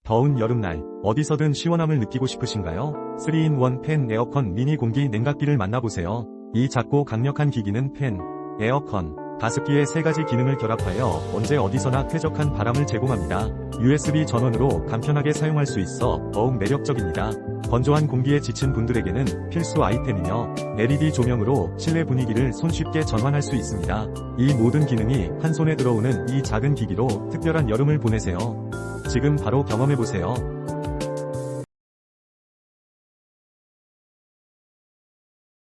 더운 여름날 어디서든 시원함을 느끼고 싶으신가요? 3-in-1 팬 에어컨 미니 공기 냉각기를 만나보세요. 이 작고 강력한 기기는 팬, 에어컨, 가습기의 3가지 기능을 결합하여 언제 어디서나 쾌적한 바람을 제공합니다. USB 전원으로 간편하게 사용할 수 있어 더욱 매력적입니다. 건조한 공기에 지친 분들에게는 필수 아이템이며 LED 조명으로 실내 분위기를 손쉽게 전환할 수 있습니다. 이 모든 기능이 한 손에 들어오는 이 작은 기기로 특별한 여름을 보내세요. 지금 바로 경험해보세요.